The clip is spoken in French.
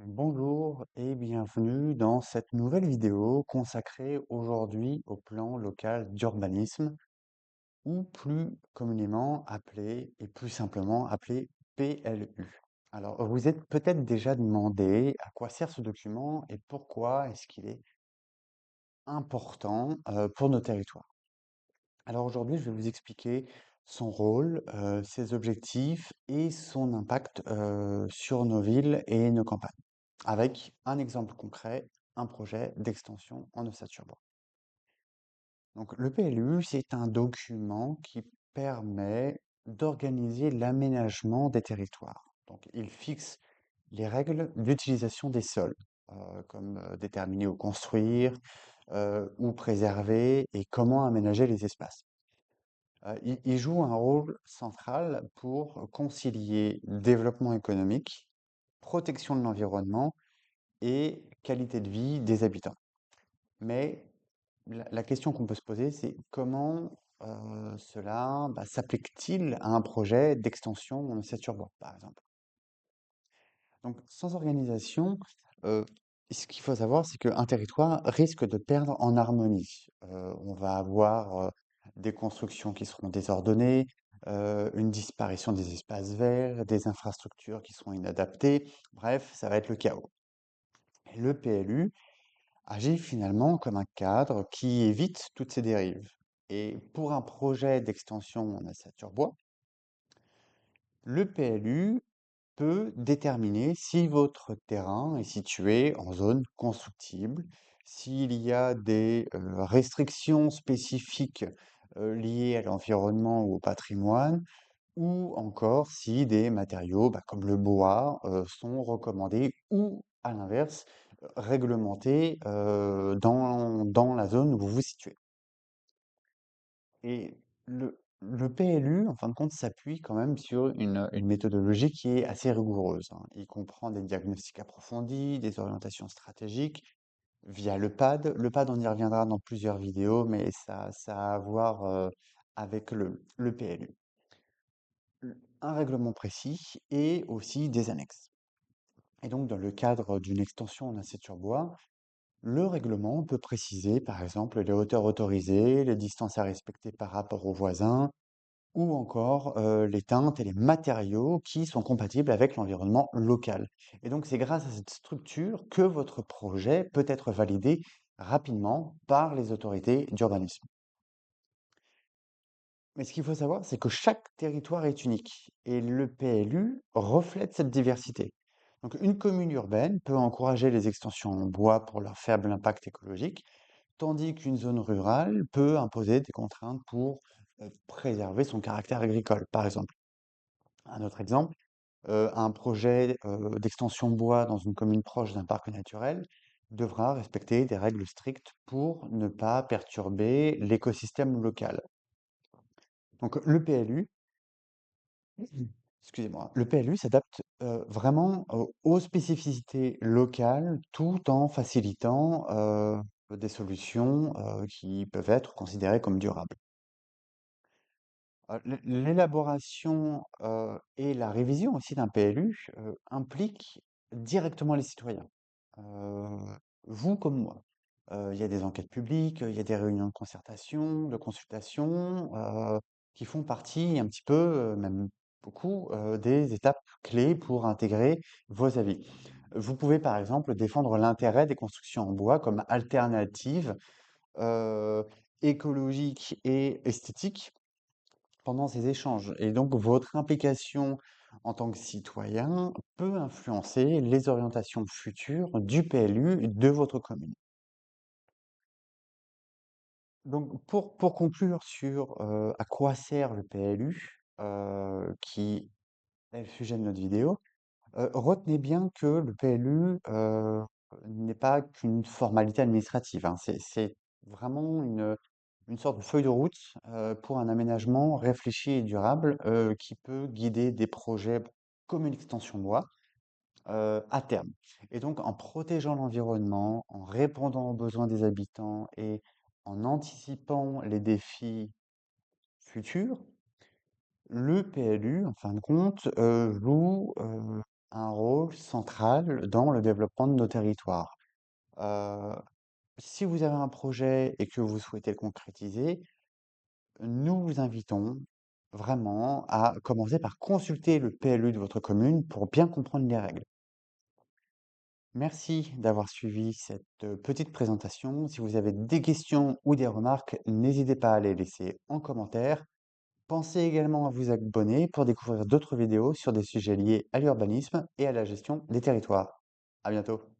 Bonjour et bienvenue dans cette nouvelle vidéo consacrée aujourd'hui au plan local d'urbanisme ou plus communément appelé et plus simplement appelé PLU. Alors, vous êtes peut-être déjà demandé à quoi sert ce document et pourquoi est-ce qu'il est important pour nos territoires. Alors aujourd'hui, je vais vous expliquer son rôle, ses objectifs et son impact sur nos villes et nos campagnes, avec un exemple concret, un projet d'extension en Ossature-Bois. Donc le PLU, c'est un document qui permet d'organiser l'aménagement des territoires. Donc il fixe les règles d'utilisation des sols, comme déterminer où construire, où préserver et comment aménager les espaces. Il joue un rôle central pour concilier développement économique, protection de l'environnement et qualité de vie des habitants. Mais la question qu'on peut se poser, c'est comment cela s'applique-t-il à un projet d'extension en ossature-bois, par exemple? Donc, sans organisation, euh, ce qu'il faut savoir, c'est qu'un territoire risque de perdre en harmonie. On va avoir des constructions qui seront désordonnées, une disparition des espaces verts, des infrastructures qui seront inadaptées. Bref, ça va être le chaos. Et le PLU agit finalement comme un cadre qui évite toutes ces dérives. Et pour un projet d'extension en ossature bois, le PLU peut déterminer si votre terrain est situé en zone constructible, s'il y a des restrictions spécifiques liées à l'environnement ou au patrimoine, ou encore si des matériaux comme le bois sont recommandés ou, à l'inverse, réglementés dans la zone où vous vous situez. Et le PLU, en fin de compte, s'appuie quand même sur une méthodologie qui est assez rigoureuse, hein. Il comprend des diagnostics approfondis, des orientations stratégiques via le PAD. Le PAD, on y reviendra dans plusieurs vidéos, mais ça a à voir avec le PLU. Un règlement précis et aussi des annexes. Et donc, dans le cadre d'une extension en ossature bois, le règlement peut préciser, par exemple, les hauteurs autorisées, les distances à respecter par rapport aux voisins, ou encore les teintes et les matériaux qui sont compatibles avec l'environnement local. Et donc, c'est grâce à cette structure que votre projet peut être validé rapidement par les autorités d'urbanisme. Mais ce qu'il faut savoir, c'est que chaque territoire est unique et le PLU reflète cette diversité. Donc, une commune urbaine peut encourager les extensions en bois pour leur faible impact écologique, tandis qu'une zone rurale peut imposer des contraintes pour préserver son caractère agricole, par exemple. Un autre exemple, un projet d'extension bois dans une commune proche d'un parc naturel devra respecter des règles strictes pour ne pas perturber l'écosystème local. Donc le PLU, excusez-moi, le PLU s'adapte vraiment aux spécificités locales tout en facilitant des solutions qui peuvent être considérées comme durables. L'élaboration, et la révision aussi d'un PLU, impliquent directement les citoyens. Heu, Vous comme moi. Il y a des enquêtes publiques, il y a des réunions de concertation, de consultation, qui font partie un petit peu, même beaucoup, des étapes clés pour intégrer vos avis. Vous pouvez par exemple défendre l'intérêt des constructions en bois comme alternative, heu, écologique et esthétique pendant ces échanges. Et donc, votre implication en tant que citoyen peut influencer les orientations futures du PLU de votre commune. Donc, pour conclure sur à quoi sert le PLU, qui est le sujet de notre vidéo, retenez bien que le PLU n'est pas qu'une formalité administrative, hein. C'est vraiment une sorte de feuille de route pour un aménagement réfléchi et durable qui peut guider des projets comme une extension bois à terme. Et donc, en protégeant l'environnement, en répondant aux besoins des habitants et en anticipant les défis futurs, le PLU, en fin de compte, joue un rôle central dans le développement de nos territoires. Euh, Si vous avez un projet et que vous souhaitez le concrétiser, nous vous invitons vraiment à commencer par consulter le PLU de votre commune pour bien comprendre les règles. Merci d'avoir suivi cette petite présentation. Si vous avez des questions ou des remarques, n'hésitez pas à les laisser en commentaire. Pensez également à vous abonner pour découvrir d'autres vidéos sur des sujets liés à l'urbanisme et à la gestion des territoires. À bientôt.